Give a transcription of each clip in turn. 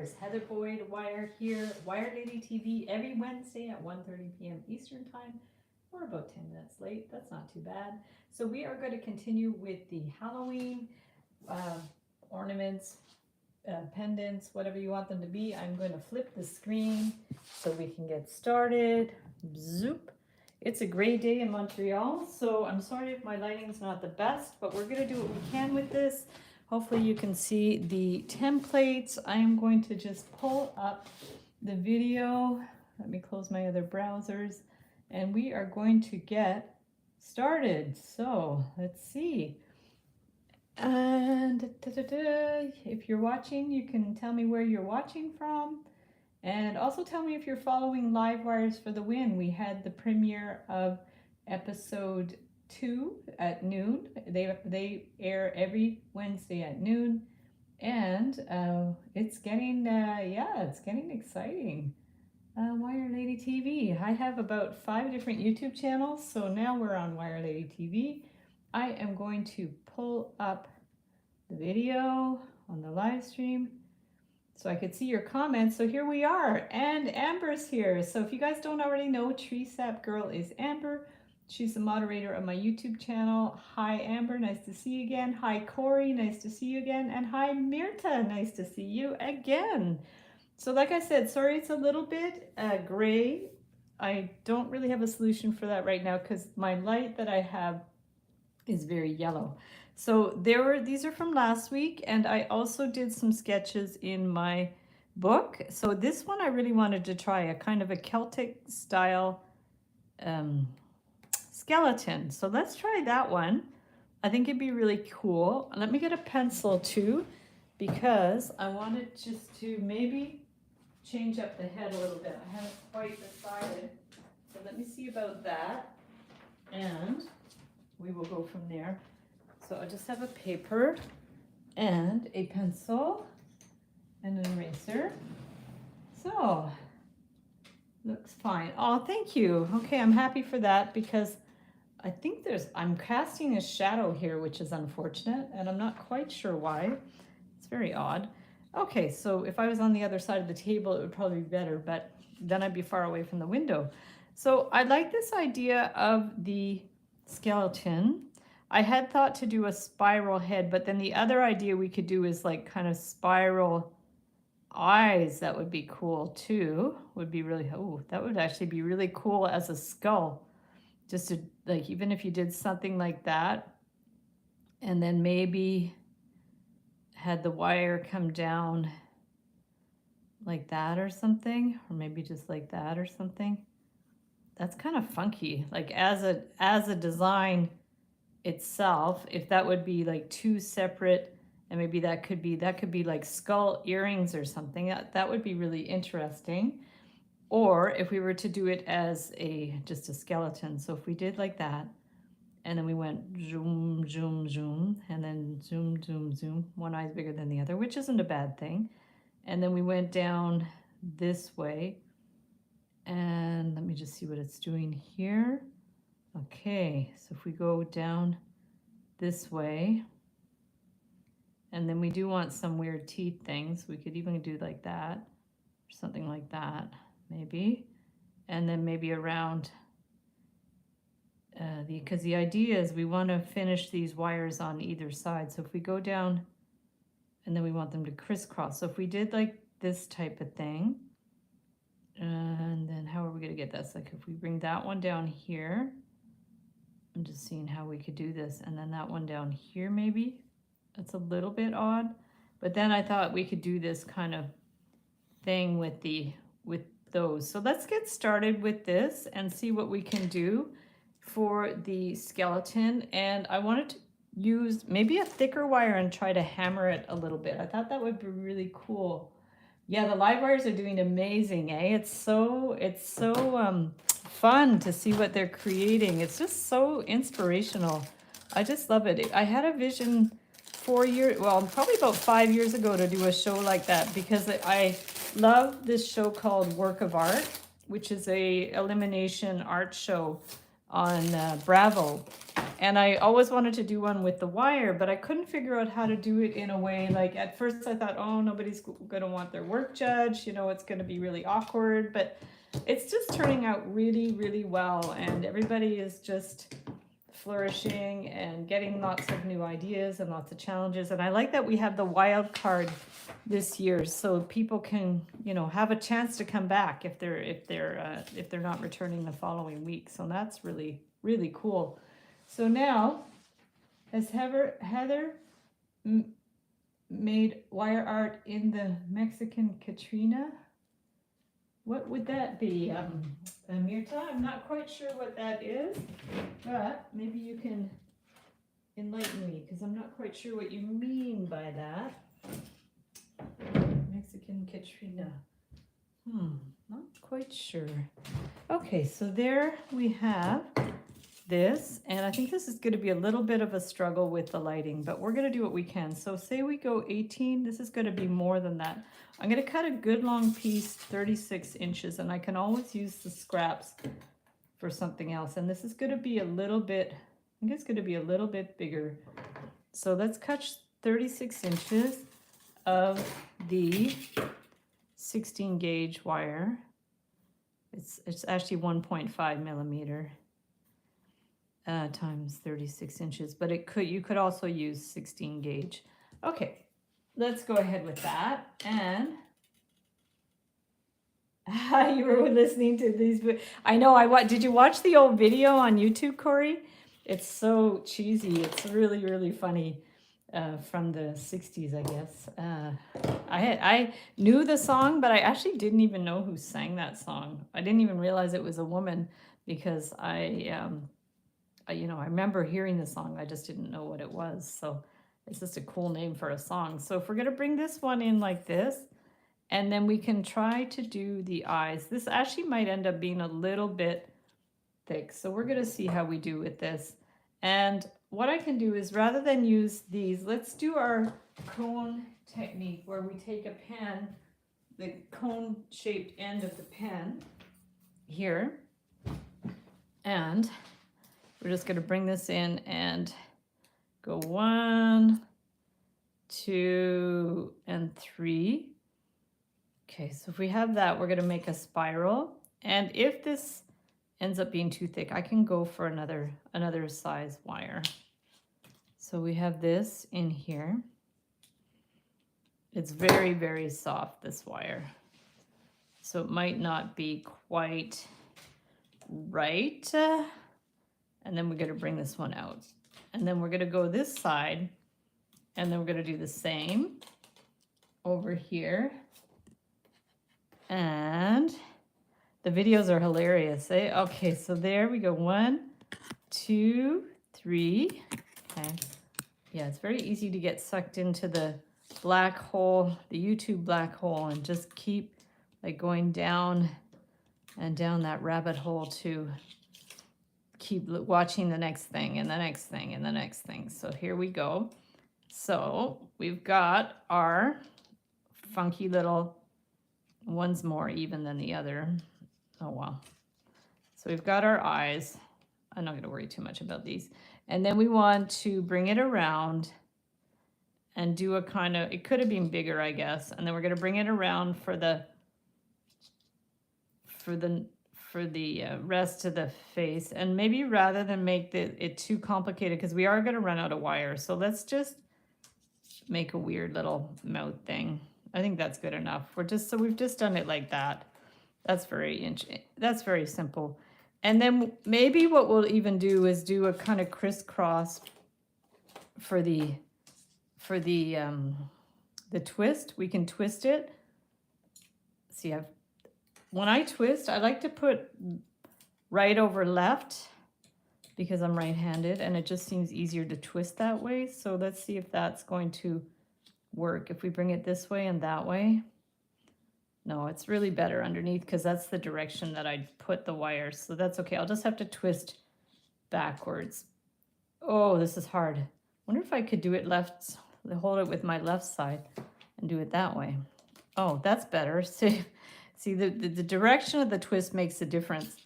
There's Heather Boyd Wire here, Wire Lady TV every Wednesday at 1:30 p.m. Eastern Time. We're about 10 minutes late. That's not too bad. So we are going to continue with the Halloween uh, ornaments, pendants, whatever you want them to be. I'm going to flip the screen so we can get started. Zoop. It's a gray day in Montreal, so I'm sorry if my lighting's not the best, but we're going to do what we can with this. Hopefully you can see the templates. I am going to just pull up the video. Let me close my other browsers and we are going to get started. So let's see. And if you're watching, you can tell me where you're watching from. And also tell me if you're following Live Wires for the Win. We had the premiere of episode 2 at noon. They air every Wednesday at noon. And it's getting, it's getting exciting. Wire Lady TV. I have about 5 different YouTube channels. So now we're on Wire Lady TV. I am going to pull up the video on the live stream so I could see your comments. So here we are, and Amber's here. So if you guys don't already know, Tree Sap Girl is Amber. She's the moderator of my YouTube channel. Hi Amber, nice to see you again. Hi Corey, nice to see you again. And hi Mirta, nice to see you again. So like I said, sorry it's a little bit gray. I don't really have a solution for that right now because my light that I have is very yellow. So these are from last week, and I also did some sketches in my book. So this one I really wanted to try, a kind of a Celtic style skeleton. So let's try that one. I think it'd be really cool. Let me get a pencil too, because I wanted just to maybe change up the head a little bit. I haven't quite decided. So let me see about that, and we will go from there. So I'll just have a paper and a pencil and an eraser. So, looks fine. Oh, thank you. Okay, I'm happy for that because I think I'm casting a shadow here, which is unfortunate, and I'm not quite sure why. It's very odd. Okay, so if I was on the other side of the table, it would probably be better, but then I'd be far away from the window. So I like this idea of the skeleton. I had thought to do a spiral head, but then the other idea we could do is like kind of spiral eyes. That would be cool too. Would be really, oh, that would actually be really cool as a skull. Just to, like, even if you did something like that, and then maybe had the wire come down like that or something, or maybe just like that or something. That's kind of funky, like as a design itself, if that would be like 2 separate, and maybe that could be like skull earrings or something, that would be really interesting. Or if we were to do it as just a skeleton, so if we did like that, and then we went zoom, zoom, zoom, and then zoom, zoom, zoom, one eye's bigger than the other, which isn't a bad thing, and then we went down this way, and let me just see what it's doing here. Okay, so if we go down this way, and then we do want some weird teeth things, we could even do like that, or something like that, maybe. And then maybe around, because the idea is we want to finish these wires on either side. So if we go down, and then we want them to crisscross. So if we did like this type of thing, and then how are we going to get this? Like if we bring that one down here, I'm just seeing how we could do this, and then that one down here maybe. That's a little bit odd, but then I thought we could do this kind of thing with those. So let's get started with this and see what we can do for the skeleton. And I wanted to use maybe a thicker wire and try to hammer it a little bit. I thought that would be really cool. Yeah, the live wires are doing amazing, eh? It's so fun to see what they're creating. It's just so inspirational. I just love it. I had a vision probably about 5 years ago to do a show like that, because I love this show called Work of Art, which is a elimination art show on Bravo. And I always wanted to do one with the wire, but I couldn't figure out how to do it in a way, like at first I thought, oh, nobody's gonna want their work judged, you know, it's gonna be really awkward, but it's just turning out really, really well, and everybody is just flourishing and getting lots of new ideas and lots of challenges. And I like that we have the wild card this year, so people can, you know, have a chance to come back if they're not returning the following week. So that's really, really cool. So now, has Heather made wire art in the Mexican Katrina? What would that be, Mirta? I'm not quite sure what that is, but maybe you can enlighten me, because I'm not quite sure what you mean by that. Mexican Katrina. Not quite sure. Okay, so there we have this, and I think this is going to be a little bit of a struggle with the lighting, but we're going to do what we can. So say we go 18, this is going to be more than that. I'm going to cut a good long piece, 36 inches, and I can always use the scraps for something else. And this is going to be a little bit, I think it's going to be a little bit bigger. So let's cut 36 inches of the 16 gauge wire. It's actually 1.5 millimeter times 36 inches, but you could also use 16 gauge. Okay, let's go ahead with that. And you were listening to these. I know. Did you watch the old video on YouTube, Corey? It's so cheesy. It's really, really funny. From the 60s, I guess. I knew the song, but I actually didn't even know who sang that song. I didn't even realize it was a woman, because I remember hearing the song. I just didn't know what it was. So it's just a cool name for a song. So if we're going to bring this one in like this, and then we can try to do the eyes. This actually might end up being a little bit thick. So we're going to see how we do with this. And what I can do is, rather than use these, let's do our cone technique, where we take a pen, the cone shaped end of the pen here, and we're just going to bring this in and go 1, 2, and 3. Okay, so if we have that, we're going to make a spiral. And if this ends up being too thick, I can go for another size wire. So we have this in here. It's very, very soft, this wire. So it might not be quite right. And then we're going to bring this one out. And then we're going to go this side. And then we're going to do the same over here. And the videos are hilarious, eh? Okay, so there we go. 1, 2, 3. Okay. Yeah, it's very easy to get sucked into the black hole, the YouTube black hole, and just keep like going down and down that rabbit hole to keep watching the next thing and the next thing and the next thing. So here we go. So we've got our funky little, one's more even than the other. Oh, wow. So we've got our eyes. I'm not going to worry too much about these. And then we want to bring it around and do a kind of, it could have been bigger, I guess. And then we're going to bring it around for the rest of the face. And maybe rather than make it too complicated, because we are going to run out of wire. So let's just make a weird little mouth thing. I think that's good enough. We've just done it like that. That's very simple. And then maybe what we'll even do is do a kind of crisscross for the twist. We can twist it. See, when I twist, I like to put right over left because I'm right-handed, and it just seems easier to twist that way. So let's see if that's going to work. If we bring it this way and that way. No, it's really better underneath because that's the direction that I put the wires. So that's okay. I'll just have to twist backwards. Oh, this is hard. I wonder if I could do it left, hold it with my left side and do it that way. Oh, that's better. See, the direction of the twist makes a difference.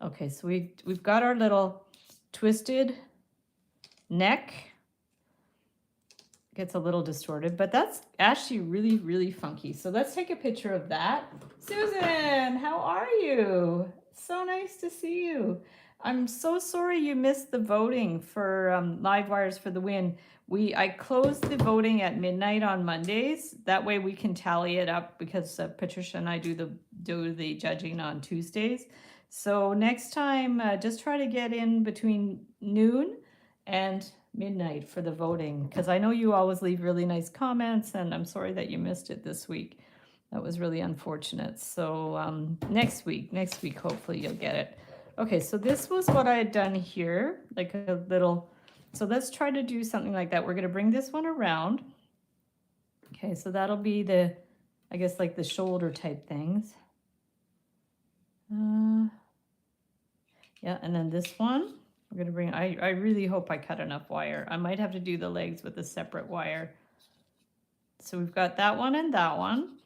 Okay, so we've got our little twisted neck gets a little distorted, but that's actually really, really funky. So let's take a picture of that. Susan, how are you? So nice to see you. I'm so sorry you missed the voting for Live Wires for the Win. I closed the voting at midnight on Mondays. That way we can tally it up because Patricia and I do the judging on Tuesdays. So next time, just try to get in between noon and midnight for the voting, because I know you always leave really nice comments, and I'm sorry that you missed it this week. That was really unfortunate. So next week, hopefully you'll get it. Okay, so this was what I had done here, like a little, so let's try to do something like that. We're gonna bring this one around. Okay, so that'll be the, I guess like the shoulder type things. Yeah, and then this one, we're gonna bring, I really hope I cut enough wire. I might have to do the legs with a separate wire. So we've got that one and that one.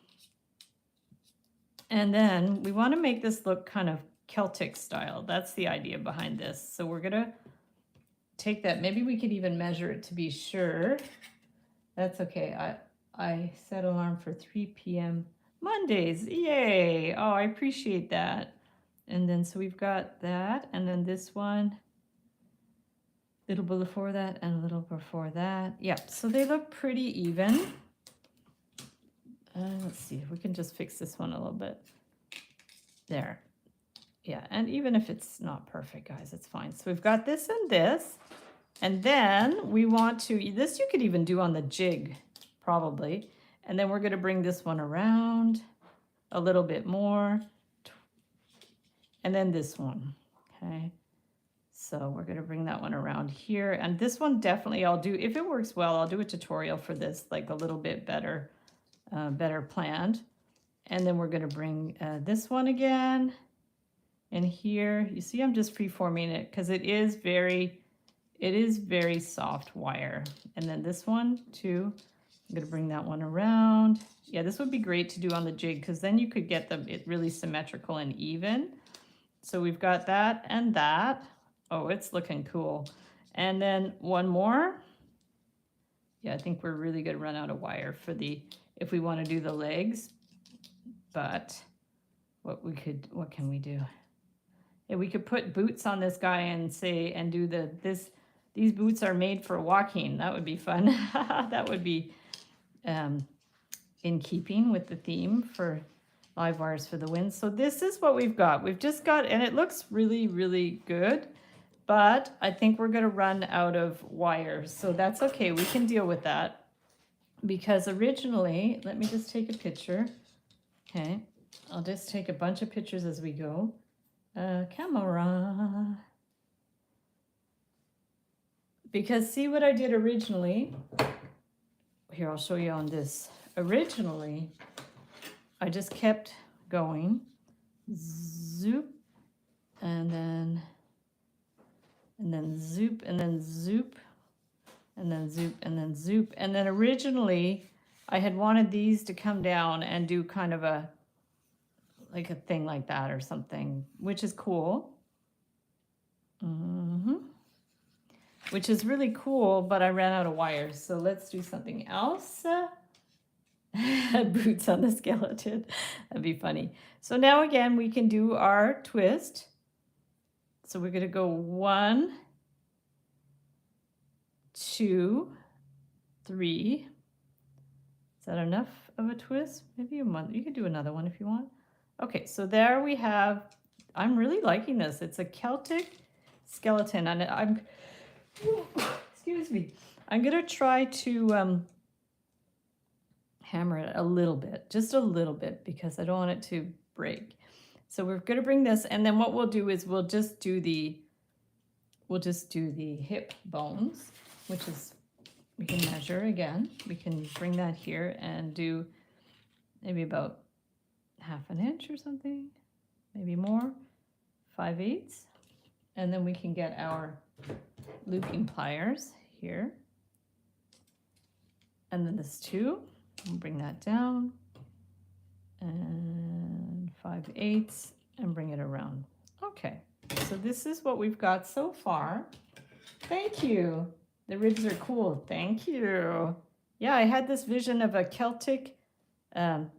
And then we want to make this look kind of Celtic style. That's the idea behind this. So we're gonna take that, maybe we could even measure it to be sure. That's okay. I set alarm for 3 p.m. Mondays. Yay. Oh, I appreciate that. And then so we've got that, and then this one, little bit before that and a little before that. Yeah, so they look pretty even. Let's see if we can just fix this one a little bit. There. Yeah, and even if it's not perfect, guys, it's fine. So we've got this and this. And then we want to, this you could even do on the jig, probably. And then we're going to bring this one around a little bit more. And then this one, okay? So we're going to bring that one around here. And this one definitely I'll do, if it works well, I'll do a tutorial for this, like a little bit better, better planned. And then we're going to bring this one again. And here, you see I'm just freeforming it because it is very soft wire. And then this one too, I'm going to bring that one around. Yeah, this would be great to do on the jig because then you could get it really symmetrical and even. So we've got that and that. Oh, it's looking cool. And then one more. Yeah, I think we're really going to run out of wire for if we want to do the legs. But what can we do? Yeah, we could put boots on this guy and say, and do these boots are made for walking. That would be fun. That would be in keeping with the theme for Live Wires for the Win. So this is what we've got. We've just got, and it looks really, really good, but I think we're gonna run out of wires. So that's okay, we can deal with that. Because originally, let me just take a picture. Okay, I'll just take a bunch of pictures as we go. Camera. Because see what I did originally. Here, I'll show you on this. Originally, I just kept going. Zoop. And then zoop, and then zoop, and then zoop, and then zoop. And then originally, I had wanted these to come down and do kind of like a thing like that or something, which is cool. Which is really cool, but I ran out of wires. So let's do something else. Boots on the skeleton. That'd be funny. So now again, we can do our twist. So we're going to go 1, 2, 3. Is that enough of a twist? Maybe you could do another one if you want. Okay, so there we have, I'm really liking this. It's a Celtic skeleton, and I'm, excuse me, I'm gonna try to hammer it a little bit, just a little bit, because I don't want it to break. So we're gonna bring this, and then what we'll do is we'll just do the hip bones, which is, we can measure again. We can bring that here and do maybe about 1/2 inch or something, maybe more, 5/8. And then we can get our looping pliers here. And then this too, we'll bring that down and 5/8 and bring it around. Okay, so this is what we've got so far. Thank you. The ribs are cool. Thank you. Yeah, I had this vision of a Celtic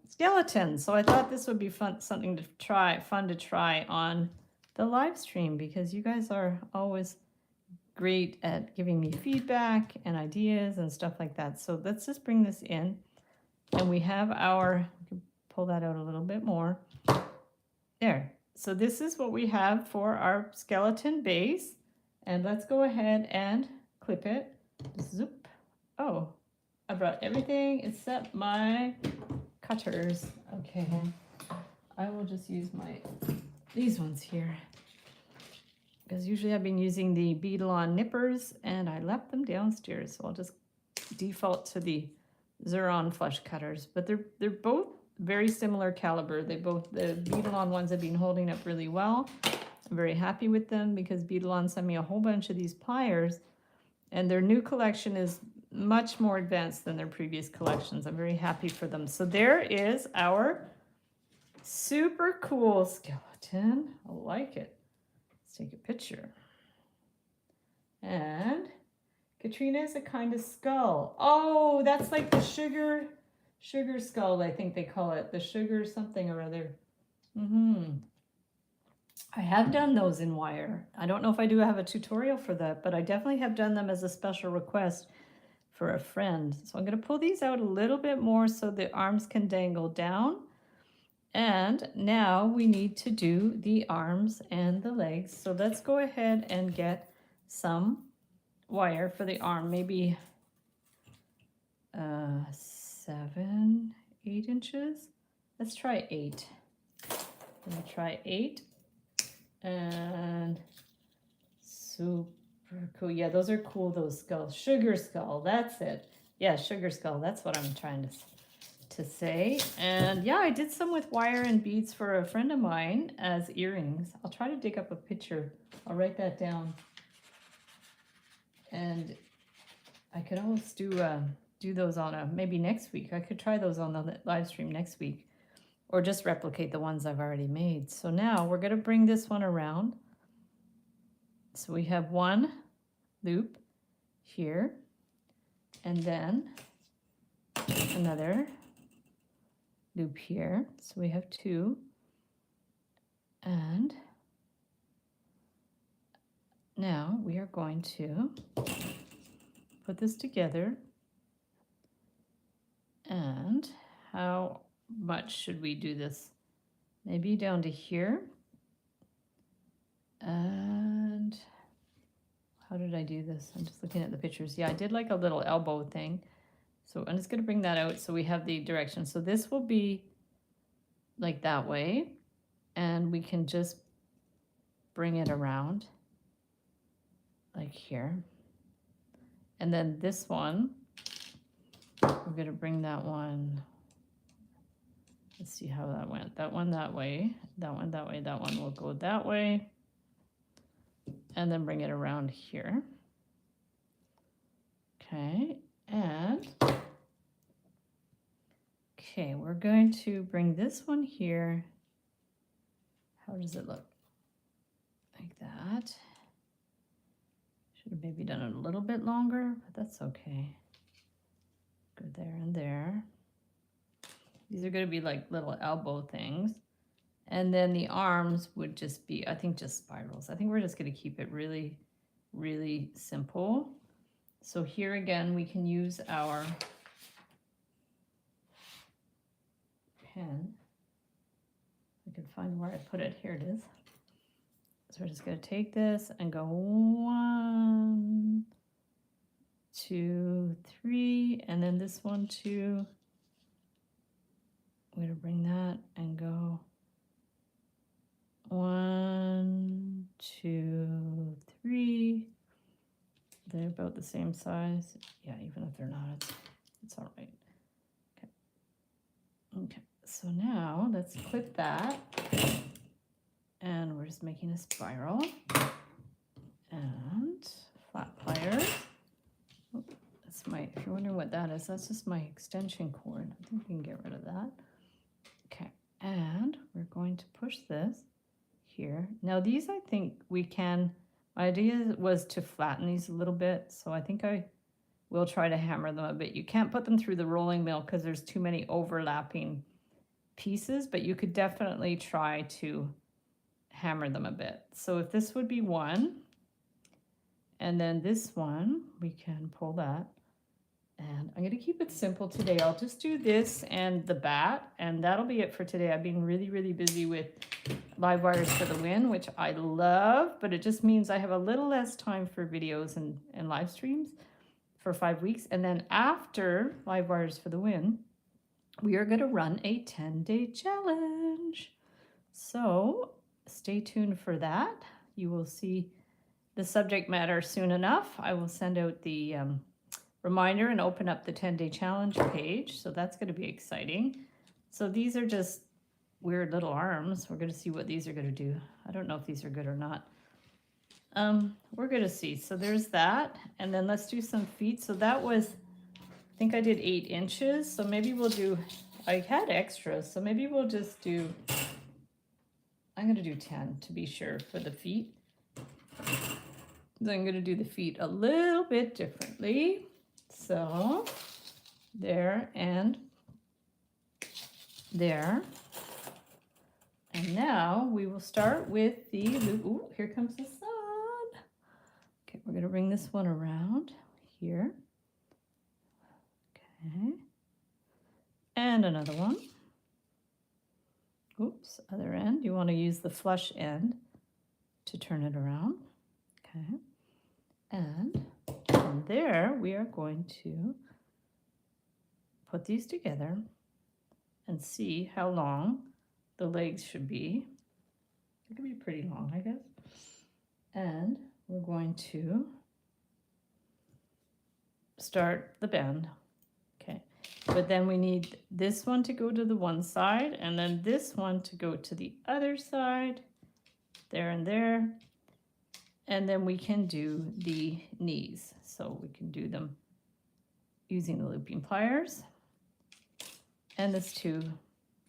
skeleton, so I thought this would be fun, something to try, fun to try on the live stream because you guys are always great at giving me feedback and ideas and stuff like that. So let's just bring this in, and we have our. We can pull that out a little bit more. There. So this is what we have for our skeleton base, and let's go ahead and clip it. Zoop. Oh, I brought everything except my cutters. Okay, I will just use these ones here because usually I've been using the beadle-on nippers and I left them downstairs, so I'll just default to the Xuron flush cutters. But they're both very similar caliber. The beadle-on ones have been holding up really well. I'm very happy with them because Beadle-on sent me a whole bunch of these pliers, and their new collection is much more advanced than their previous collections. I'm very happy for them. So there is our super cool skeleton. I like it. Let's take a picture. And Katrina is a kind of skull. Oh, that's like the sugar skull, I think they call it. The sugar something or other. I have done those in wire. I don't know if I do have a tutorial for that, but I definitely have done them as a special request for a friend. So I'm going to pull these out a little bit more so the arms can dangle down. And now we need to do the arms and the legs. So let's go ahead and get some wire for the arm, maybe 7, 8 inches. Let's try 8. I'm going to try 8. And super cool. Yeah, those are cool, those skulls. Sugar skull, that's it. Yeah, sugar skull, that's what I'm trying to say. And yeah, I did some with wire and beads for a friend of mine as earrings. I'll try to dig up a picture. I'll write that down. And I could always do those on maybe next week. I could try those on the live stream next week, or just replicate the ones I've already made. So now we're going to bring this one around. So we have one loop here, and then another loop here. So we have 2. And now we are going to put this together. And how much should we do this? Maybe down to here. And how did I do this? I'm just looking at the pictures. Yeah, I did like a little elbow thing. So I'm just going to bring that out so we have the direction. So this will be like that way. And we can just bring it around like here. And then this one, we're going to bring that one. Let's see how that went. That one that way, that one that way, that one will go that way. And then bring it around here. Okay, and okay, we're going to bring this one here. How does it look? Like that. Should have maybe done it a little bit longer, but that's okay. Go there and there. These are going to be like little elbow things. And then the arms would just be, I think, just spirals. I think we're just going to keep it really, really simple. So here again, we can use our pen. I can find where I put it. Here it is. So we're just going to take this and go 1, 2, 3, and then this one 2. We're going to bring that and go 1, 2, 3. They're about the same size. Yeah, even if they're not, it's all right. Okay. Okay. So now let's clip that. And we're just making a spiral. And flat pliers. Oh, that's if you're wondering what that is, that's just my extension cord. I think we can get rid of that. Okay. And we're going to push this here. Now these, I think we can My idea was to flatten these a little bit, so I think I will try to hammer them a bit. You can't put them through the rolling mill because there's too many overlapping pieces, but you could definitely try to hammer them a bit. So if this would be one, and then this one, we can pull that. And I'm going to keep it simple today. I'll just do this and the bat, and that'll be it for today. I've been really, really busy with Live Wires for the Win, which I love, but it just means I have a little less time for videos and live streams for 5 weeks. And then after Live Wires for the Win, we are going to run a 10-day challenge. So stay tuned for that. You will see the subject matter soon enough. I will send out the reminder and open up the 10-day challenge page. So that's going to be exciting. So these are just weird little arms. We're going to see what these are going to do. I don't know if these are good or not. We're going to see. So there's that. And then let's do some feet. So that was, I think I did 8 inches. So maybe we'll do, I had extras. So maybe we'll just do, I'm going to do 10 to be sure for the feet. Then I'm going to do the feet a little bit differently. So there and there. And now we will start with the, ooh, here comes the sun. Okay, we're going to bring this one around here. Okay. And another one. Oops, other end. You want to use the flush end to turn it around. Okay. And from there, we are going to put these together and see how long the legs should be. It could be pretty long, I guess. And we're going to start the bend. Okay. But then we need this one to go to the one side, and then this one to go to the other side, there and there. And then we can do the knees. So we can do them using the looping pliers. And this too,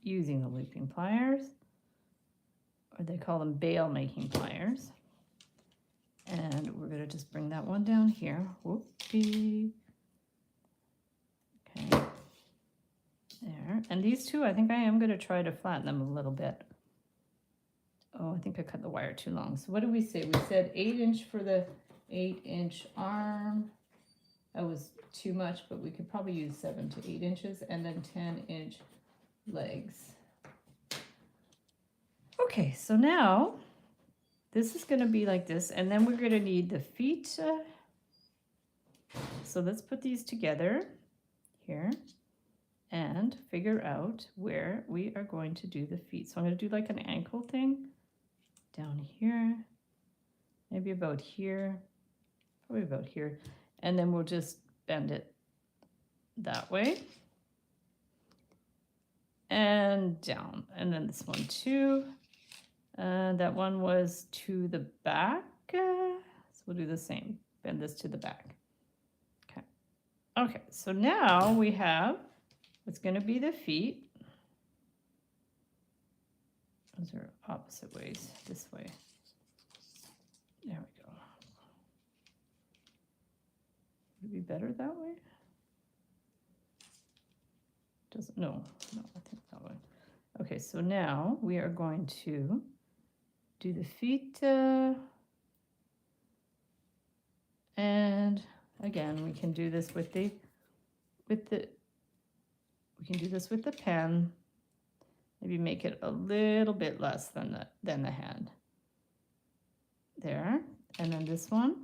using the looping pliers. Or they call them bail making pliers. And we're going to just bring that one down here. Whoopsie. Okay. There. And these two, I think I am going to try to flatten them a little bit. Oh, I think I cut the wire too long. So what did we say? We said 8 inch for the 8-inch arm. That was too much, but we could probably use 7 to 8 inches, and then 10-inch legs. Okay, so now this is going to be like this, and then we're going to need the feet. So let's put these together here and figure out where we are going to do the feet. So I'm going to do like an ankle thing down here, maybe about here, probably about here. And then we'll just bend it that way and down. And then this one too. That one was to the back. So we'll do the same. Bend this to the back. Okay. Okay, so now we have what's going to be the feet. Those are opposite ways, this way. There we go. Would it be better that way? Doesn't, no, I think that way. Okay, so now we are going to do the feet. And again, we can do this with the, we can do this with the pen. Maybe make it a little bit less than the hand. There, and then this one.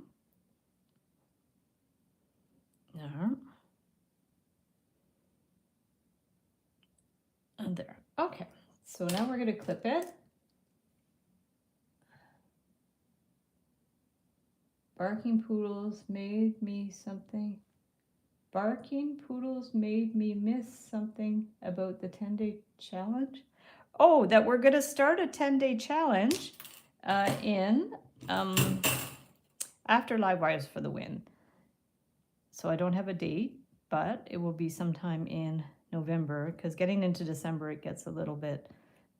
There. And there. Okay, so now we're going to clip it. Barking poodles made me something. Barking poodles made me miss something about the 10-day challenge. Oh, that we're going to start a 10-day challenge after Live Wires for the Win. So I don't have a date, but it will be sometime in November, because getting into December, it gets a little bit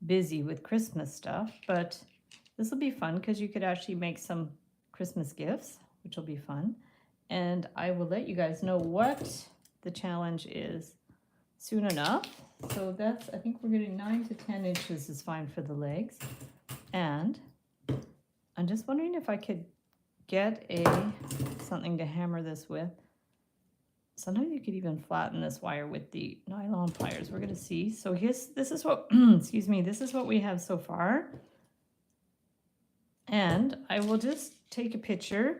busy with Christmas stuff. But this will be fun because you could actually make some Christmas gifts, which will be fun. And I will let you guys know what the challenge is soon enough. So that's, I think we're getting 9 to 10 inches is fine for the legs. And I'm just wondering if I could get something to hammer this with. Sometimes you could even flatten this wire with the nylon pliers. We're going to see. So this is what, excuse me, this is what we have so far. And I will just take a picture.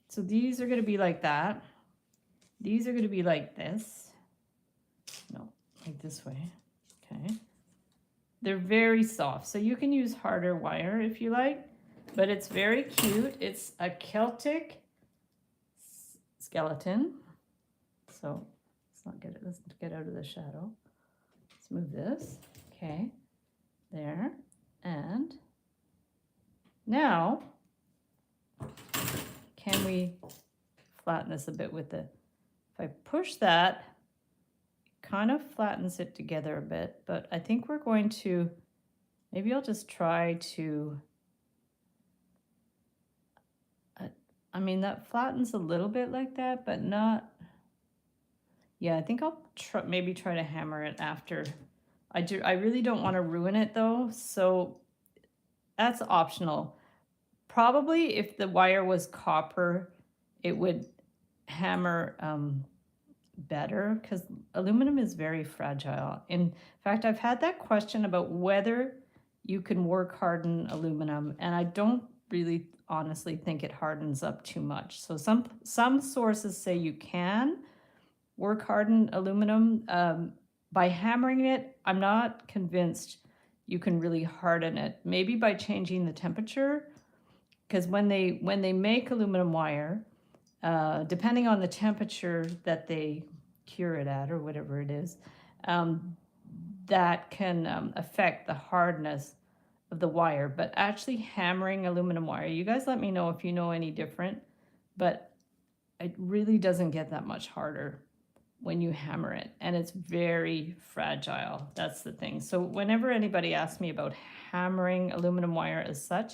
So these are going to be like that. These are going to be like this. No, like this way. Okay. They're very soft. So you can use harder wire if you like, but it's very cute. It's a Celtic skeleton. So let's get out of the shadow. Let's move this. Okay. There. And now, can we flatten this a bit with the, if I push that, it kind of flattens it together a bit, but I think we're going to, maybe I'll just try to, I mean, that flattens a little bit like that, but not, yeah, I think I'll maybe try to hammer it after. I really don't want to ruin it though, so that's optional. Probably if the wire was copper, it would hammer better because aluminum is very fragile. In fact, I've had that question about whether you can work harden aluminum, and I don't really honestly think it hardens up too much. So some sources say you can work harden aluminum by hammering it. I'm not convinced you can really harden it. Maybe by changing the temperature, because when they make aluminum wire, depending on the temperature that they cure it at or whatever it is, that can affect the hardness of the wire. But actually hammering aluminum wire, you guys let me know if you know any different, but it really doesn't get that much harder when you hammer it, and it's very fragile. That's the thing. So whenever anybody asks me about hammering aluminum wire as such,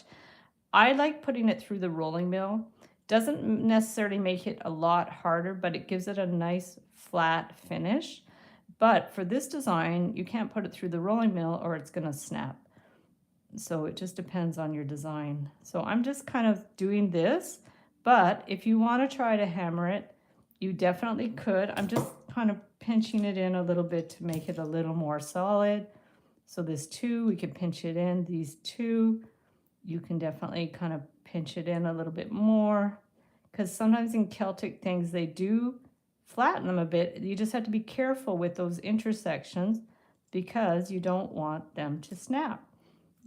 I like putting it through the rolling mill. Doesn't necessarily make it a lot harder, but it gives it a nice flat finish. But for this design, you can't put it through the rolling mill or it's gonna snap. So it just depends on your design. So I'm just kind of doing this, but if you want to try to hammer it, you definitely could. I'm just kind of pinching it in a little bit to make it a little more solid. So this 2, we can pinch it in. These 2, you can definitely kind of pinch it in a little bit more, because sometimes in Celtic things, they do flatten them a bit. You just have to be careful with those intersections because you don't want them to snap.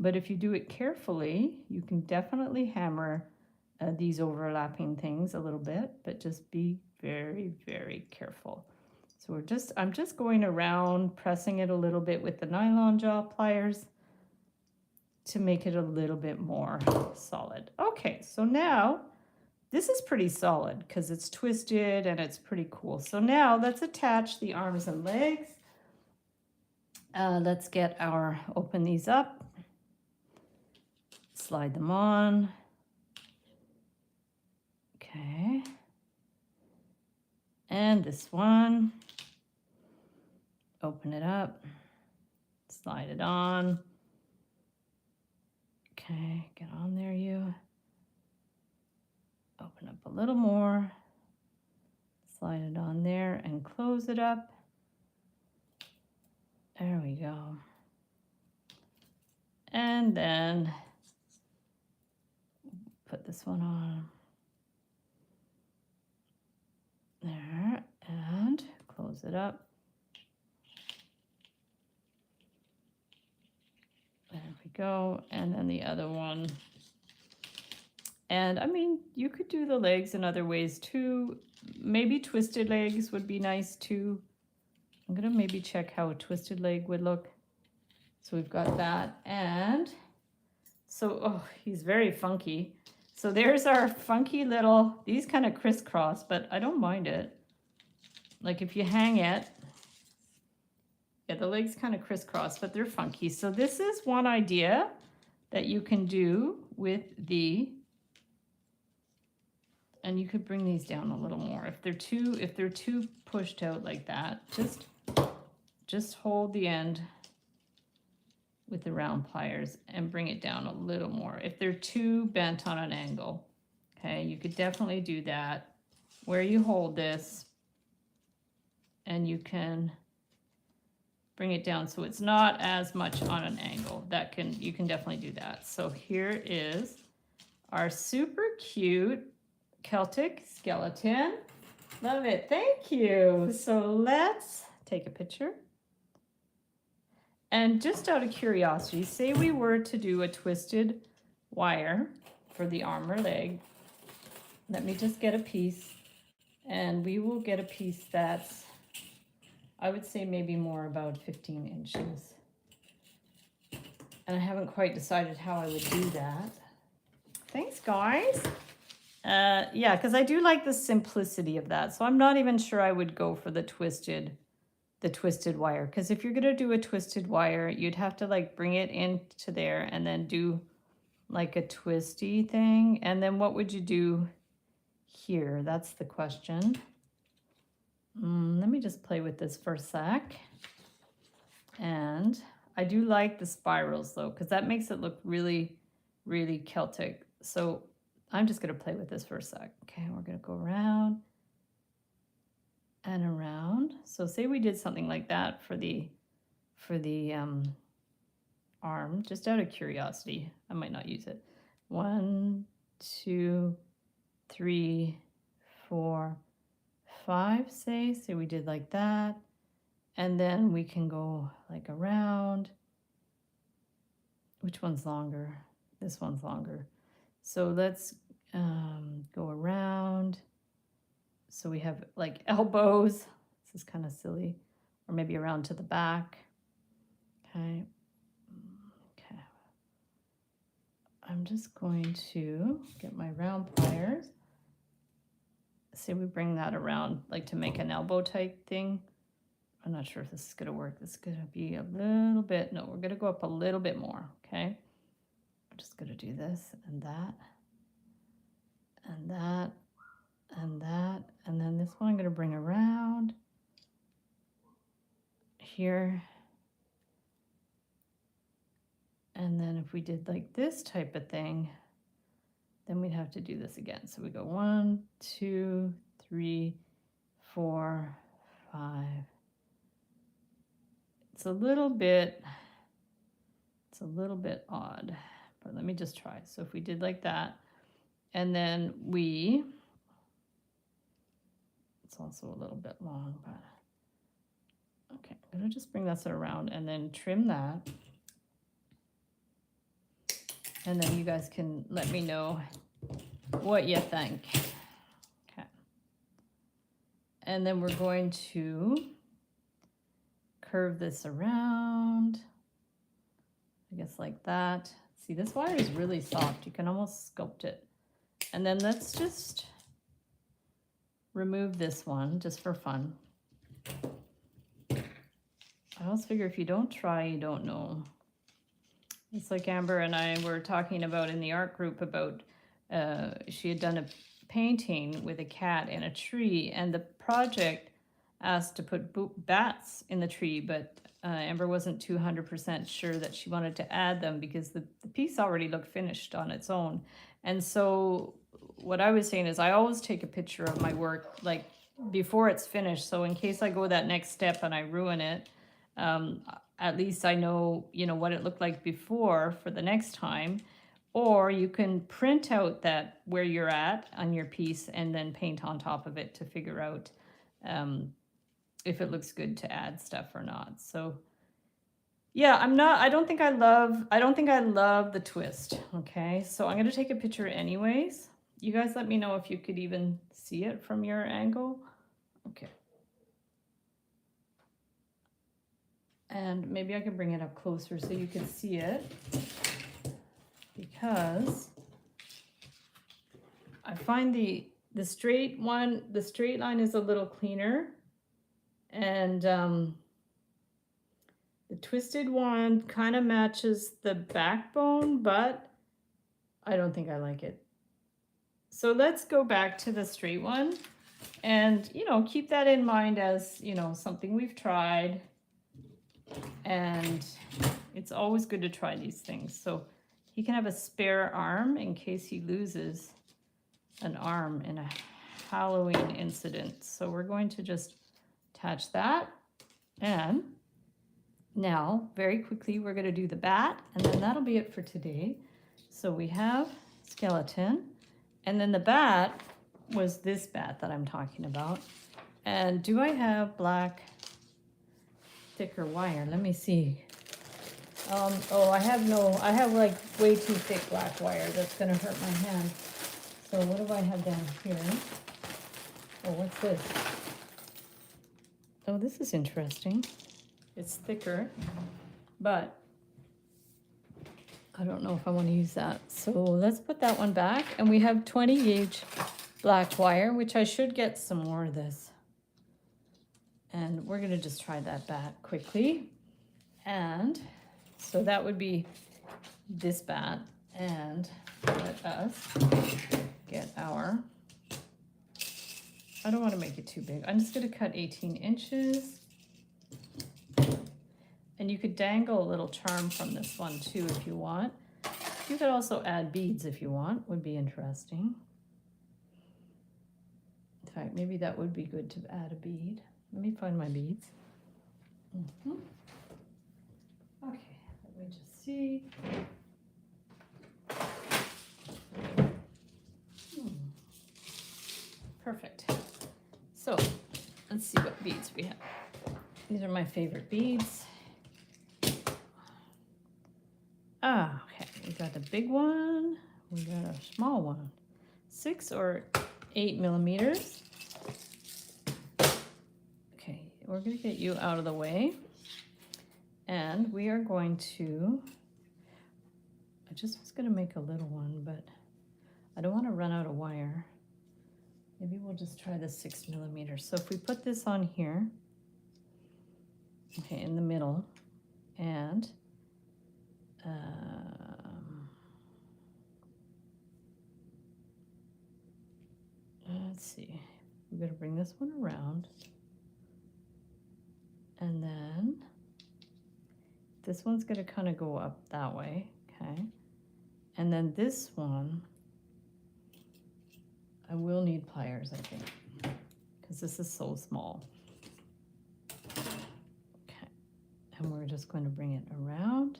But if you do it carefully, you can definitely hammer these overlapping things a little bit, but just be very, very careful. So I'm just going around, pressing it a little bit with the nylon jaw pliers to make it a little bit more solid. Okay, so now this is pretty solid because it's twisted and it's pretty cool. So now let's attach the arms and legs. Let's open these up, slide them on. Okay. And this one, open it up, slide it on. Okay, get on there, you. Open up a little more, slide it on there and close it up. There we go. And then put this one on. There, and close it up. There we go. And then the other one. And I mean, you could do the legs in other ways too. Maybe twisted legs would be nice too. I'm gonna maybe check how a twisted leg would look. So we've got that. And so, oh, he's very funky. So there's our funky little, these kind of crisscross, but I don't mind it. Like if you hang it, yeah, the legs kind of crisscross, but they're funky. So this is one idea that you can do with the And you could bring these down a little more. If they're too pushed out like that, just hold the end with the round pliers and bring it down a little more. If they're too bent on an angle, okay, you could definitely do that. Where you hold this, and you can bring it down so it's not as much on an angle. You can definitely do that. So here is our super cute Celtic skeleton. Love it, thank you. So let's take a picture. And just out of curiosity, say we were to do a twisted wire for the arm or leg. Let me just get a piece, and we will get a piece that's, I would say maybe more about 15 inches. And I haven't quite decided how I would do that. Thanks, guys. Yeah, because I do like the simplicity of that. So I'm not even sure I would go for the twisted wire, because if you're gonna do a twisted wire, you'd have to like bring it into there and then do like a twisty thing. And then what would you do here? That's the question. Let me just play with this for a sec. And I do like the spirals though, because that makes it look really, really Celtic. So I'm just gonna play with this for a sec. Okay, we're gonna go around and around. So say we did something like that for the arm, just out of curiosity. I might not use it. 1, 2, 3, 4, 5, say we did like that. And then we can go like around. Which one's longer? This one's longer. So let's go around. So we have like elbows. This is kind of silly. Or maybe around to the back. Okay. Okay. I'm just going to get my round pliers. Say we bring that around like to make an elbow type thing. I'm not sure if this is going to work. This is going to be a little bit, no, we're going to go up a little bit more, okay? I'm just going to do this and that, and that, and that, and then this one I'm going to bring around here. And then if we did like this type of thing, then we'd have to do this again. So we go 1, 2, 3, 4, 5. It's a little bit odd, but let me just try. So if we did like that, and then it's also a little bit long, but okay, I'm gonna just bring this around and then trim that. And then you guys can let me know what you think. Okay. And then we're going to curve this around, I guess like that. See, this wire is really soft. You can almost sculpt it. And then let's just remove this one just for fun. I always figure if you don't try, you don't know. It's like Amber and I were talking about in the art group about she had done a painting with a cat in a tree, and the project asked to put bats in the tree, but Amber wasn't 200% sure that she wanted to add them because the piece already looked finished on its own. And so what I was saying is I always take a picture of my work like before it's finished, so in case I go that next step and I ruin it, at least I know, you know, what it looked like before for the next time. Or you can print out that where you're at on your piece and then paint on top of it to figure out if it looks good to add stuff or not. So yeah, I don't think I love the twist. Okay, so I'm gonna take a picture anyways. You guys let me know if you could even see it from your angle. Okay. And maybe I can bring it up closer so you can see it, because I find the straight line is a little cleaner, and the twisted one kind of matches the backbone, but I don't think I like it. So let's go back to the straight one and, you know, keep that in mind as, you know, something we've tried. And it's always good to try these things. So he can have a spare arm in case he loses an arm in a Halloween incident. So we're going to just attach that. And now, very quickly, we're going to do the bat, and then that'll be it for today. So we have skeleton, and then the bat was this bat that I'm talking about. And do I have black thicker wire? Let me see. Oh, I have like way too thick black wire. That's gonna hurt my hand. So what do I have down here? Oh, what's this? Oh, this is interesting. It's thicker, but I don't know if I want to use that. So let's put that one back. And we have 20 gauge black wire, which I should get some more of this. And we're going to just try that bat quickly. And so that would be this bat. And let us get our, I don't want to make it too big. I'm just going to cut 18 inches. And you could dangle a little charm from this one too if you want. You could also add beads if you want, would be interesting. In fact, maybe that would be good to add a bead. Let me find my beads. Okay, let me just see. Perfect. So let's see what beads we have. These are my favorite beads. Ah, okay, we got a big one, we got a small one, 6 or 8 millimeters. Okay, we're gonna get you out of the way. And we are going to, I just was gonna make a little one, but I don't wanna run out of wire. Maybe we'll just try the 6 millimeters. So if we put this on here, okay, in the middle, and let's see, we're going to bring this one around, and then this one's going to kind of go up that way, okay, and then this one, I will need pliers, I think, because this is so small. Okay, and we're just going to bring it around.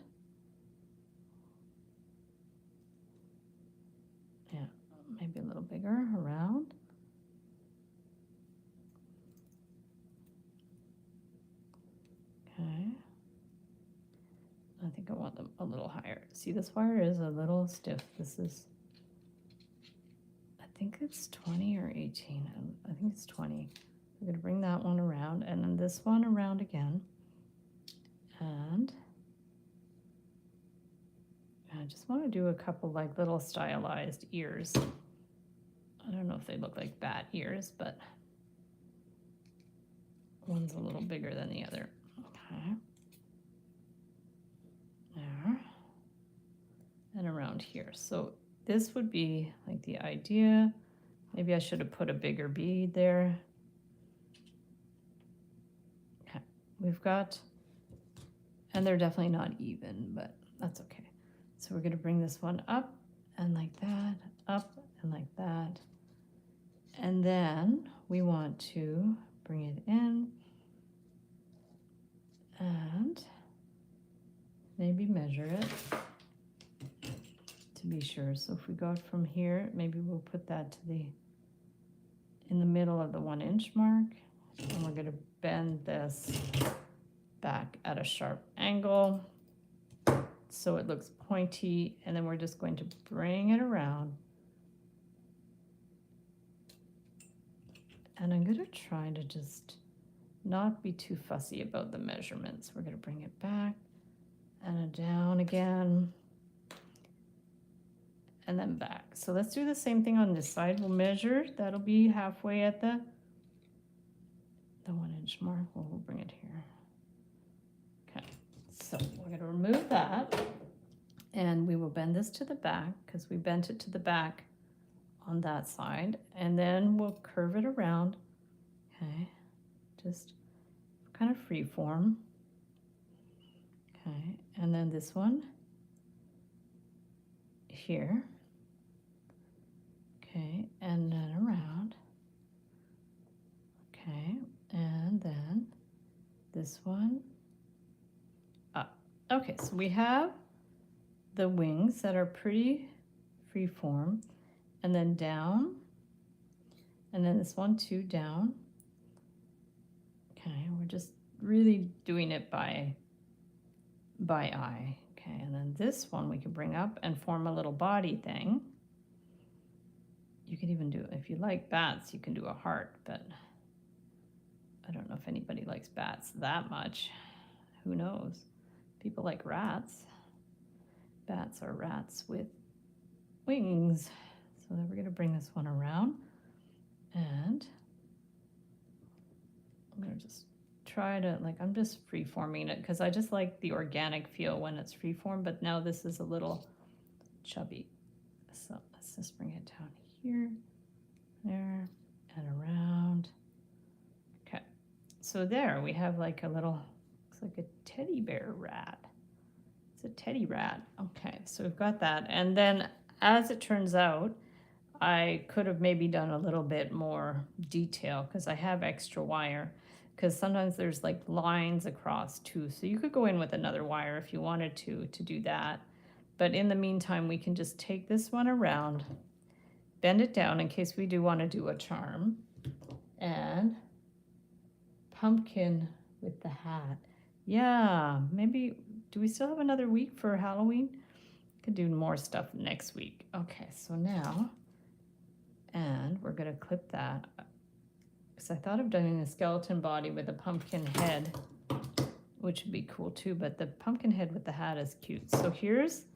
Yeah, maybe a little bigger around. Okay. I think I want them a little higher. See, this wire is a little stiff. This is, I think it's 20 or 18. I think it's 20. We're going to bring that one around, and then this one around again. And I just want to do a couple like little stylized ears. I don't know if they look like bat ears, but one's a little bigger than the other. Okay. There. And around here. So this would be like the idea. Maybe I should have put a bigger bead there. Okay. We've got, and they're definitely not even, but that's okay. So we're going to bring this one up and like that, up and like that. And then we want to bring it in and maybe measure it to be sure. So if we go from here, maybe we'll put that to in the middle of the 1 inch mark. And we're going to bend this back at a sharp angle so it looks pointy, and then we're just going to bring it around. And I'm going to try to just not be too fussy about the measurements. We're going to bring it back and down again and then back. So let's do the same thing on this side. We'll measure. That'll be halfway at the 1 inch mark. We'll bring it here. Okay, so we're going to remove that, and we will bend this to the back because we bent it to the back on that side, and then we'll curve it around. Okay, just kind of free form. Okay, and then this one here. Okay, and then around. Okay, and then this one up. Okay, so we have the wings that are pretty free form, and then down, and then this one too down. Okay, we're just really doing it by eye. Okay, and then this one we can bring up and form a little body thing. You can even do, if you like bats, you can do a heart, but I don't know if anybody likes bats that much. Who knows? People like rats. Bats are rats with wings. So then we're going to bring this one around, and I'm going to just try to, like, I'm just free forming it because I just like the organic feel when it's free form, but now this is a little chubby. So let's just bring it down here, there, and around. Okay, so there we have like a little, looks like a teddy bear rat. It's a teddy rat. Okay, so we've got that. And then as it turns out, I could have maybe done a little bit more detail because I have extra wire, because sometimes there's like lines across too. So you could go in with another wire if you wanted to do that. But in the meantime, we can just take this one around, bend it down in case we do want to do a charm, and pumpkin with the hat. Yeah, maybe, do we still have another week for Halloween? Could do more stuff next week. Okay, so now, and we're gonna clip that, because I thought of doing a skeleton body with a pumpkin head, which would be cool too, but the pumpkin head with the hat is cute. So here's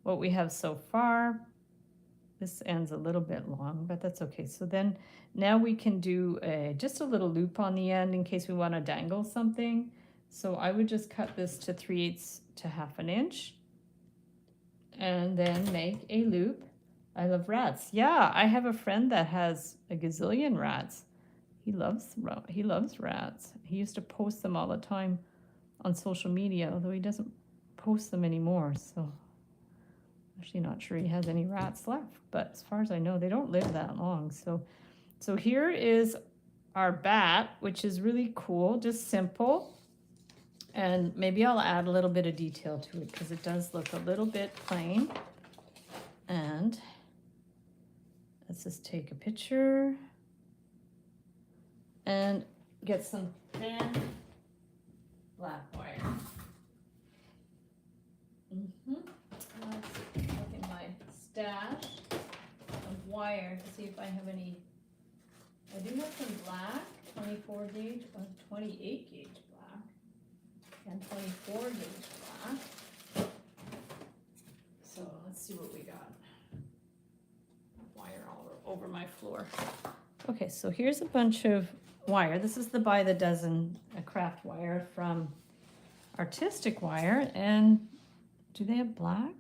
what we have so far. This ends a little bit long, but that's okay. So then now we can do just a little loop on the end in case we want to dangle something. So I would just cut this to 3/8 to 1/2 inch and then make a loop. I love rats. Yeah, I have a friend that has a gazillion rats. He loves rats. He used to post them all the time on social media, although he doesn't post them anymore. So actually not sure he has any rats left, but as far as I know, they don't live that long. So here is our bat, which is really cool, just simple. And maybe I'll add a little bit of detail to it because it does look a little bit plain. And let's just take a picture and get some thin black wire. Let's look in my stash of wire to see if I have any. I do have some black, 24 gauge, 28 gauge black, and 24 gauge black. So let's see what we got. Wire all over my floor. Okay, so here's a bunch of wire. This is the by the dozen craft wire from Artistic Wire. And do they have black?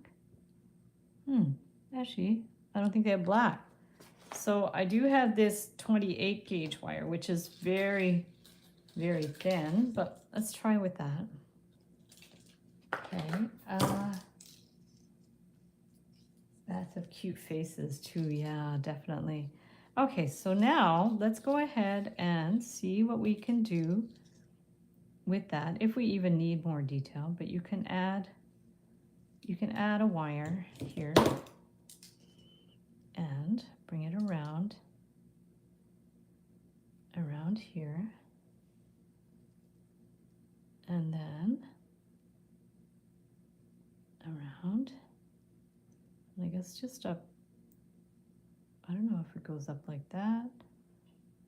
Actually, I don't think they have black. So I do have this 28 gauge wire, which is very, very thin, but let's try with that. Okay. Bats have cute faces too. Yeah, definitely. Okay, so now let's go ahead and see what we can do with that, if we even need more detail. But you can add a wire here and bring it around here, and then around, and I guess just up. I don't know if it goes up like that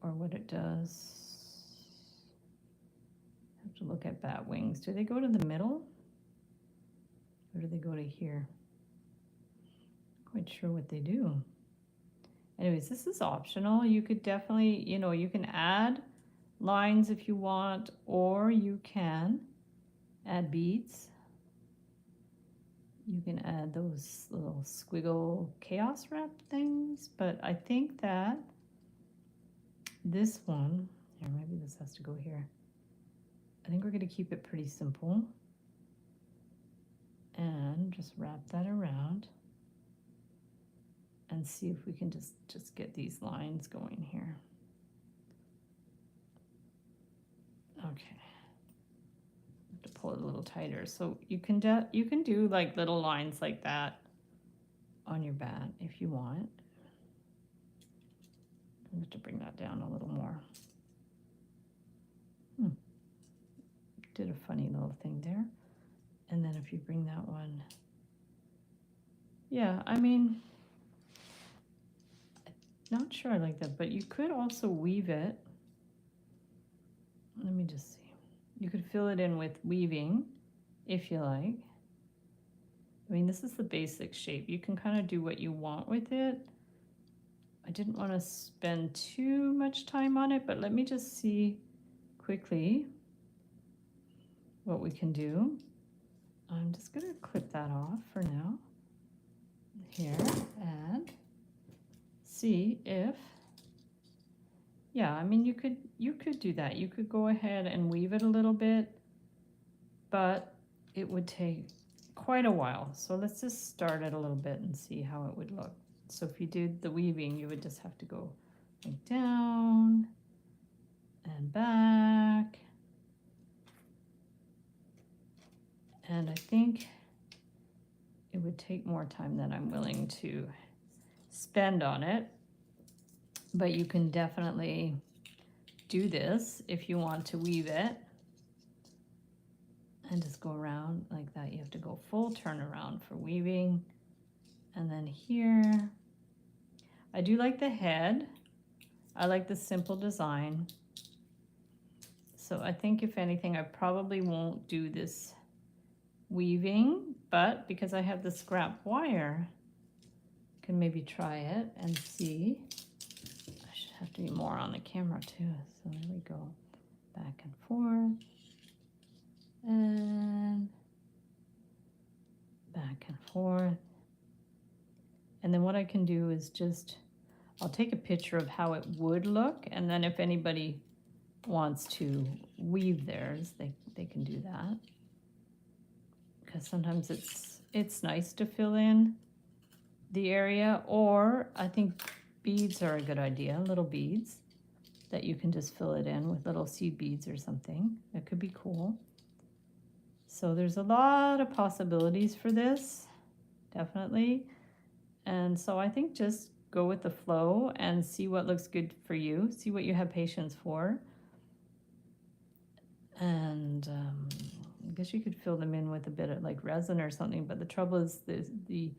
or what it does. I have to look at bat wings. Do they go to the middle or do they go to here? Not quite sure what they do. Anyways, this is optional. You could definitely, you can add lines if you want, or you can add beads. you can add those little squiggle chaos wrap things, but I think that this one, here, maybe this has to go here. I think we're going to keep it pretty simple and just wrap that around and see if we can just get these lines going here. Okay. To pull it a little tighter, so you can do like little lines like that on your bat if you want. I have to bring that down a little more. Did a funny little thing there. And then if you bring that one, yeah, I mean, not sure I like that, but you could also weave it. Let me just see. You could fill it in with weaving if you like. I mean, this is the basic shape. You can kind of do what you want with it. I didn't want to spend too much time on it, but let me just see quickly what we can do. I'm just going to clip that off for now here and see if, yeah, I mean, you could do that. You could go ahead and weave it a little bit, but it would take quite a while. So let's just start it a little bit and see how it would look. So if you did the weaving, you would just have to go like down and back. And I think it would take more time than I'm willing to spend on it. But you can definitely do this if you want to weave it. And just go around like that. You have to go full turnaround for weaving. And then here, I do like the head. I like the simple design. So I think if anything, I probably won't do this weaving, but because I have the scrap wire, I can maybe try it and see. I should have to be more on the camera too. So there we go. Back and forth. And back and forth. And then what I can do is just, I'll take a picture of how it would look, and then if anybody wants to weave theirs, they can do that. Because sometimes it's nice to fill in the area, or I think beads are a good idea, little beads that you can just fill it in with little seed beads or something. That could be cool. So there's a lot of possibilities for this, definitely. And so I think just go with the flow and see what looks good for you, see what you have patience for. And I guess you could fill them in with a bit of like resin or something, but the trouble is the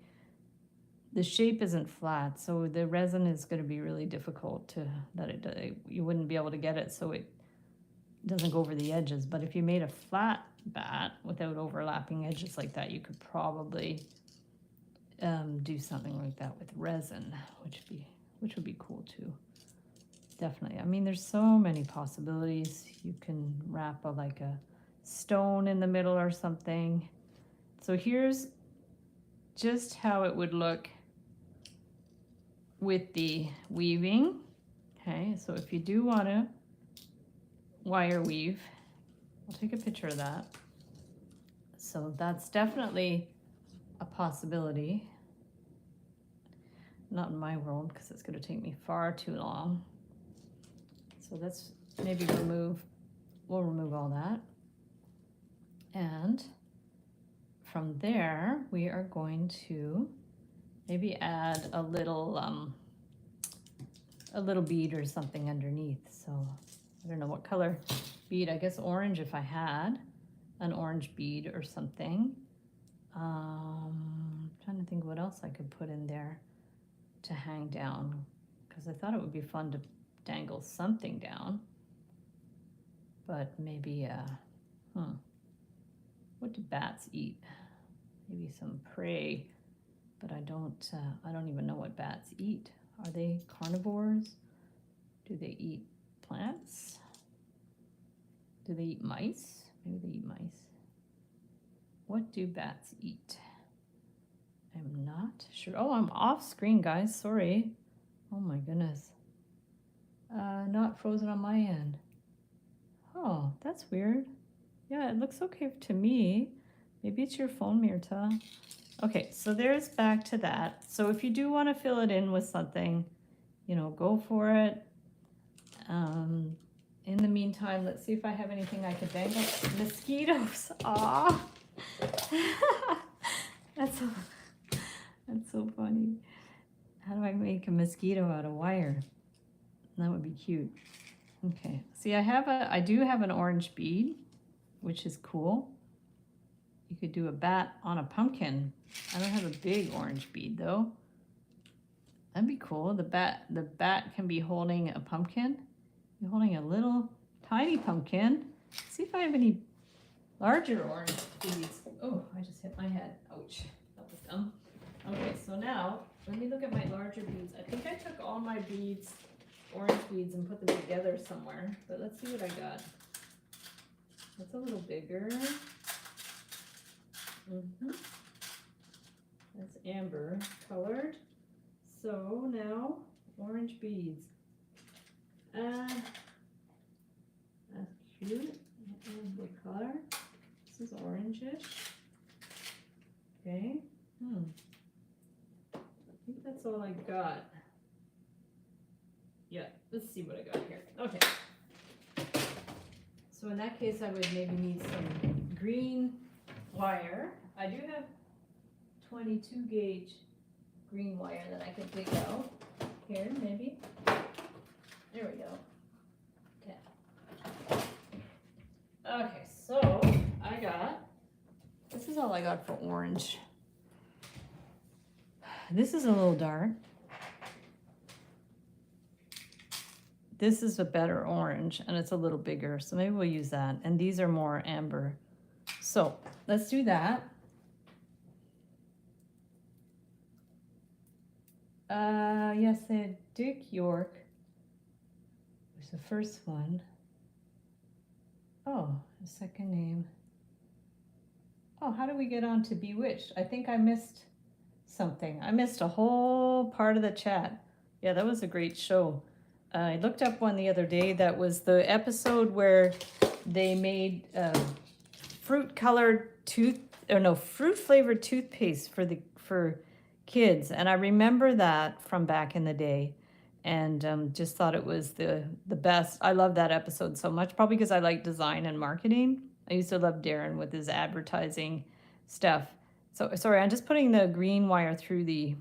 shape isn't flat, so the resin is going to be really difficult to, you wouldn't be able to get it so it doesn't go over the edges. But if you made a flat bat without overlapping edges like that, you could probably do something like that with resin, which would be cool too. Definitely. I mean, there's so many possibilities. You can wrap like a stone in the middle or something. So here's just how it would look with the weaving. Okay, so if you do want to wire weave, I'll take a picture of that. So that's definitely a possibility. Not in my world, because it's going to take me far too long. So let's maybe we'll remove all that. And from there, we are going to maybe add a little bead or something underneath. So I don't know what color bead, I guess orange if I had an orange bead or something. Trying to think what else I could put in there to hang down, because I thought it would be fun to dangle something down. But maybe, what do bats eat? Maybe some prey, but I don't even know what bats eat. Are they carnivores? Do they eat plants? Do they eat mice? Maybe they eat mice. What do bats eat? am not sure. Oh, I'm off screen, guys. Sorry. Oh my goodness. Not frozen on my end. Oh, that's weird. Yeah, it looks okay to me. Maybe it's your phone, Mirta. Okay, so there's back to that. So if you do want to fill it in with something, you know, go for it. In the meantime, let's see if I have anything I could dangle. Mosquitoes. Aw. That's so funny. How do I make a mosquito out of wire? That would be cute. Okay. See, I do have an orange bead, which is cool. You could do a bat on a pumpkin. I don't have a big orange bead though. That'd be cool. The bat can be holding a pumpkin. You're holding a little tiny pumpkin. See if I have any larger orange beads. Oh, I just hit my head. Ouch. That was dumb. Okay, so now let me look at my larger beads. I think I took all my beads, orange beads, and put them together somewhere. But let's see what I got. That's a little bigger. That's amber colored. So now orange beads. That's cute. What color? This is orangish. Okay. I think that's all I got. Yeah, let's see what I got here. Okay. So in that case, I would maybe need some green wire. I do have 22 gauge green wire that I could dig out. Here, maybe. There we go. Okay. Okay, so this is all I got for orange. This is a little dark. This is a better orange, and it's a little bigger, so maybe we'll use that. And these are more amber. So let's do that. Yes, Dick York was the first one. Oh, the second name. Oh, how do we get on to Bewitched? I think I missed something. I missed a whole part of the chat. Yeah, that was a great show. I looked up one the other day. That was the episode where they made fruit flavored toothpaste for kids, and I remember that from back in the day, and just thought it was the best. I love that episode so much, probably because I like design and marketing. I used to love Darren with his advertising stuff. So sorry, I'm just putting the green wire through the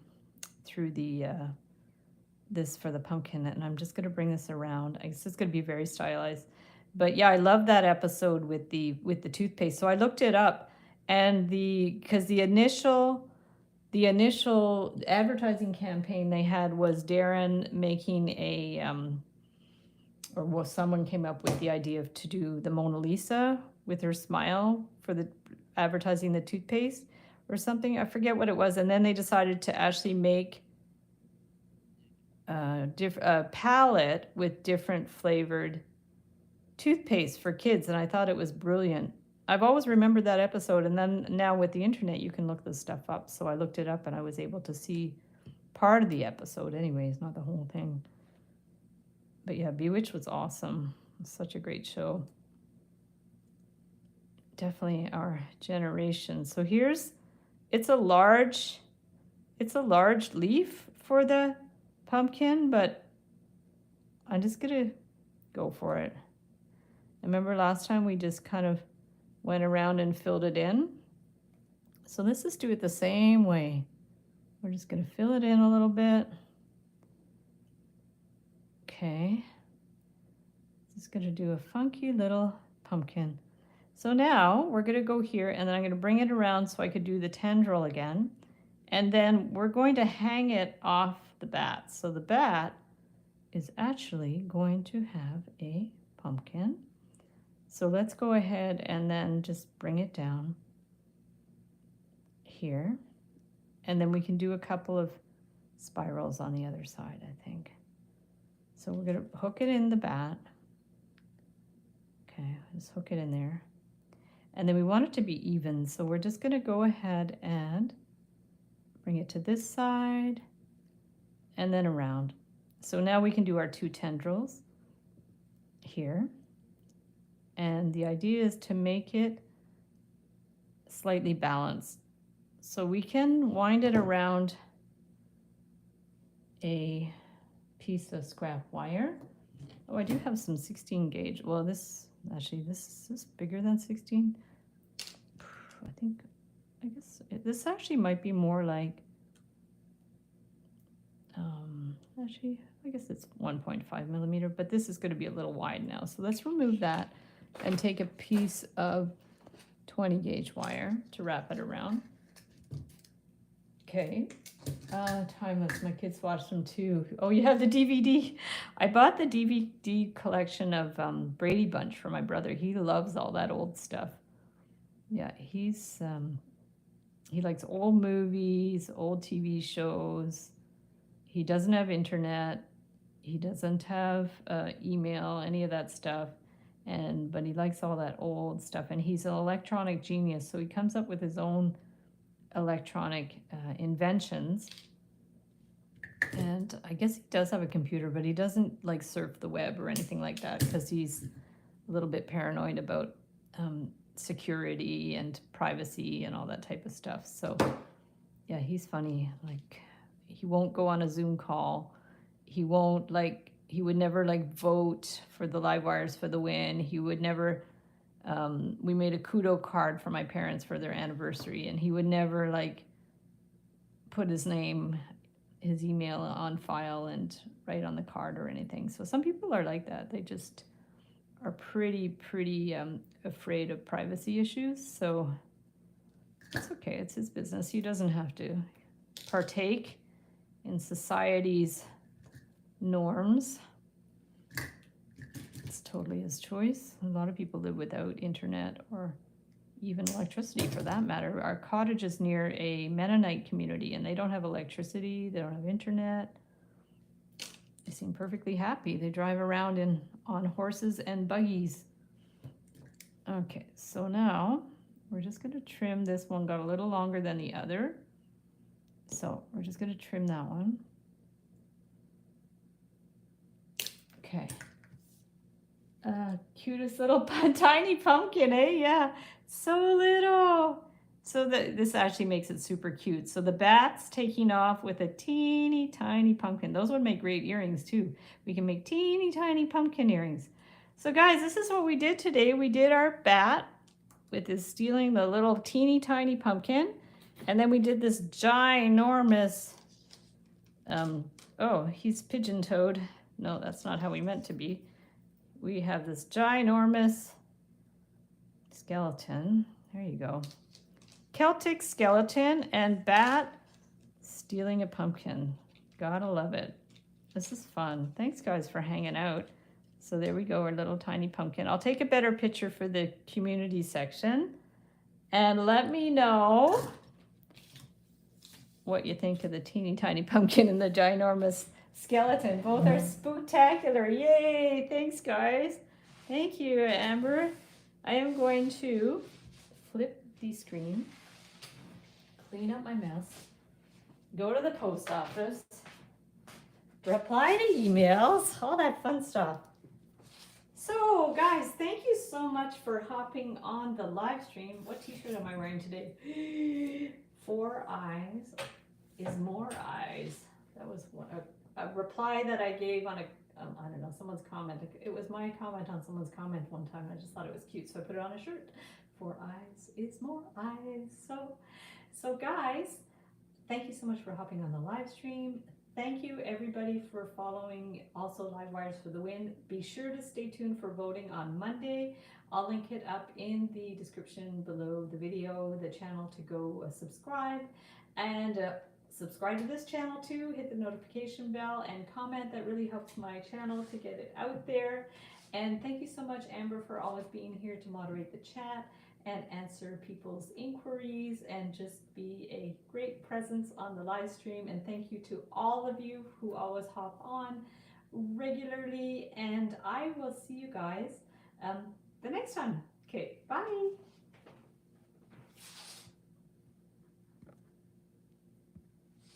this for the pumpkin, and I'm just going to bring this around. I guess it's going to be very stylized, but yeah, I love that episode with the toothpaste. So I looked it up, and because the initial advertising campaign they had was Darren making someone came up with the idea to do the Mona Lisa with her smile for the advertising the toothpaste or something. I forget what it was, and then they decided to actually make a palette with different flavored toothpaste for kids, and I thought it was brilliant. I've always remembered that episode, and then now with the internet you can look this stuff up, so I looked it up and I was able to see part of the episode anyways, not the whole thing. But yeah, Bewitched was awesome. It's such a great show. Definitely our generation. So it's a large leaf for the pumpkin, but I'm just gonna go for it. Remember last time we just kind of went around and filled it in? So let's just do it the same way. We're just gonna fill it in a little bit. Okay. Just gonna do a funky little pumpkin. So now we're gonna go here, and then I'm gonna bring it around so I could do the tendril again. And then we're going to hang it off the bat. So the bat is actually going to have a pumpkin. So let's go ahead and then just bring it down here. And then we can do a couple of spirals on the other side, I think. So we're going to hook it in the bat. Okay, just hook it in there. And then we want it to be even. So we're just going to go ahead and Bring it to this side and then around. So now we can do our 2 tendrils here. And the idea is to make it slightly balanced. So we can wind it around a piece of scrap wire. Oh, I do have some 16 gauge. Well, this is bigger than 16. I guess this actually might be more like, actually, I guess it's 1.5 millimeter, but this is going to be a little wide now. So let's remove that and take a piece of 20 gauge wire to wrap it around. Okay, timeless. My kids watched them too. Oh, you have the DVD. I bought the DVD collection of Brady Bunch for my brother. He loves all that old stuff. Yeah, he likes old movies, old TV shows. He doesn't have internet. He doesn't have email, any of that stuff. But he likes all that old stuff. And he's an electronic genius, so he comes up with his own electronic inventions. And I guess he does have a computer, but he doesn't like surf the web or anything like that because he's a little bit paranoid about security and privacy and all that type of stuff. So yeah, he's funny. Like, he won't go on a Zoom call. He won't he would never vote for the live wires for the win. He would never, we made a kudo card for my parents for their anniversary, and he would never put his name, his email on file and write on the card or anything. So some people are like that. They just are pretty afraid of privacy issues. So it's okay. It's his business. He doesn't have to partake in society's norms. It's totally his choice. A lot of people live without internet or even electricity for that matter. Our cottage is near a Mennonite community and they don't have electricity, they don't have internet. They seem perfectly happy. They drive around on horses and buggies. Okay, so now we're just going to trim this one. Got a little longer than the other. So we're just going to trim that one. Okay. Cutest little tiny pumpkin, eh? Yeah, so little. So this actually makes it super cute. So the bat's taking off with a teeny tiny pumpkin. Those would make great earrings too. We can make teeny tiny pumpkin earrings. So guys, this is what we did today. We did our bat with his stealing the little teeny tiny pumpkin. And then we did this ginormous, oh, he's pigeon-toed. No, that's not how we meant to be. We have this ginormous skeleton. There you go. Celtic skeleton and bat stealing a pumpkin. Gotta love it. This is fun. Thanks guys for hanging out. So there we go, our little tiny pumpkin. I'll take a better picture for the community section. And let me know what you think of the teeny tiny pumpkin and the ginormous skeleton. Both are spooktacular. Yay! Thanks, guys. Thank you, Amber. I am going to flip the screen, clean up my mess, go to the post office, reply to emails, all that fun stuff. So, guys, thank you so much for hopping on the live stream. What t-shirt am I wearing today? 4 eyes is more eyes. That was a reply that I gave on I don't know, someone's comment. It was my comment on someone's comment one time. I just thought it was cute, so I put it on a shirt. 4 eyes is more eyes. So guys, thank you so much for hopping on the live stream. Thank you everybody for following also Live Wires for the Win. Be sure to stay tuned for voting on Monday. I'll link it up in the description below the video, the channel to go subscribe. And subscribe to this channel too, hit the notification bell and comment. That really helps my channel to get it out there. And thank you so much, Amber, for always being here to moderate the chat and answer people's inquiries and just be a great presence on the live stream. And thank you to all of you who always hop on regularly. And I will see you guys the next time. Okay, bye.